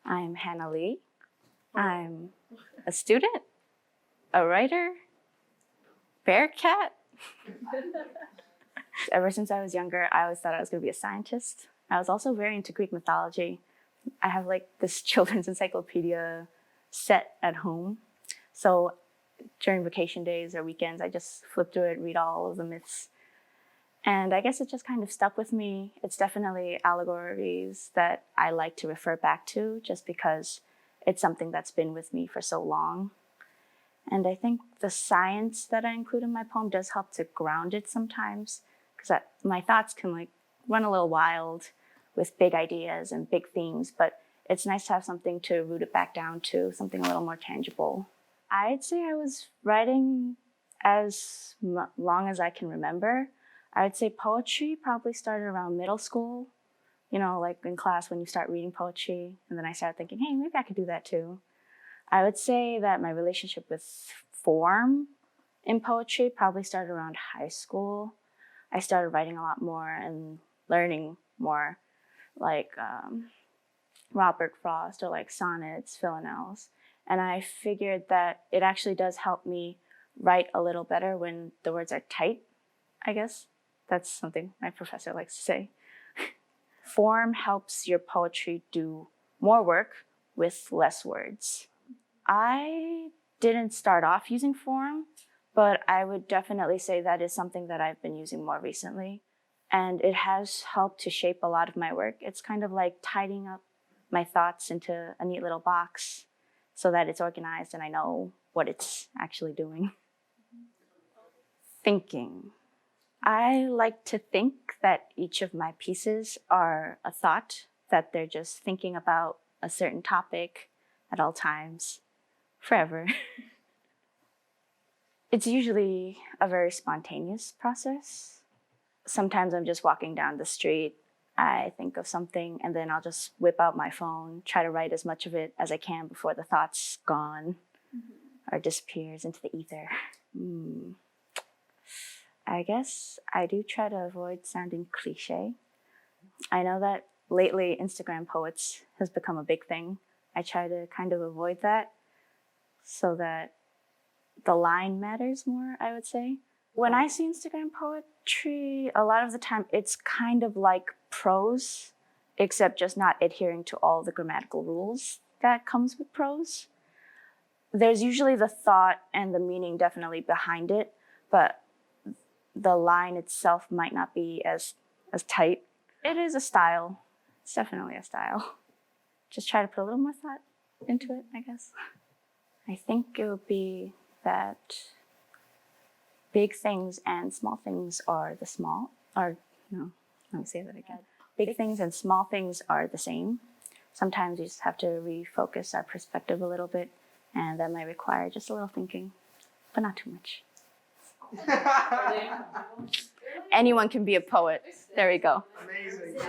I'm Hannah Lee. I'm a student, a writer, bear cat. Ever since I was younger, I always thought I was going to be a scientist. I was also very into Greek mythology. I have like this children's encyclopedia set at home. So during vacation days or weekends, I just flip through it, read all of the myths. And I guess it just kind of stuck with me. It's definitely allegories that I like to refer back to just because it's something that's been with me for so long. And I think the science that I include in my poem does help to ground it sometimes, because my thoughts can like run a little wild with big ideas and big themes, but it's nice to have something to root it back down to, something a little more tangible. I'd say I was writing as long as I can remember. I would say poetry probably started around middle school, you know, like in class when you start reading poetry. And then I started thinking, hey, maybe I could do that too. I would say that my relationship with form in poetry probably started around high school. I started writing a lot more and learning more, like Robert Frost or like sonnets, villanelles. And I figured that it actually does help me write a little better when the words are tight, I guess. That's something my professor likes to say. Form helps your poetry do more work with less words. I didn't start off using form, but I would definitely say that is something that I've been using more recently. And it has helped to shape a lot of my work. It's kind of like tidying up my thoughts into a neat little box so that it's organized and I know what it's actually doing. Thinking. I like to think that each of my pieces are a thought, that they're just thinking about a certain topic at all times, forever. It's usually a very spontaneous process. Sometimes I'm just walking down the street, I think of something, and then I'll just whip out my phone, try to write as much of it as I can before the thought's gone or disappears into the ether. I guess I do try to avoid sounding cliche. I know that lately Instagram poets has become a big thing. I try to kind of avoid that so that the line matters more, I would say. When I see Instagram poetry, a lot of the time it's kind of like prose, except just not adhering to all the grammatical rules that comes with prose. There's usually the thought and the meaning definitely behind it, but the line itself might not be as tight. It is a style. It's definitely a style. Just try to put a little more thought into it, I guess. I think it would be that big things and small things are the same. Let me say that again. Big things and small things are the same. Sometimes you just have to refocus our perspective a little bit, and that might require just a little thinking, but not too much. Anyone can be a poet. There we go. Amazing.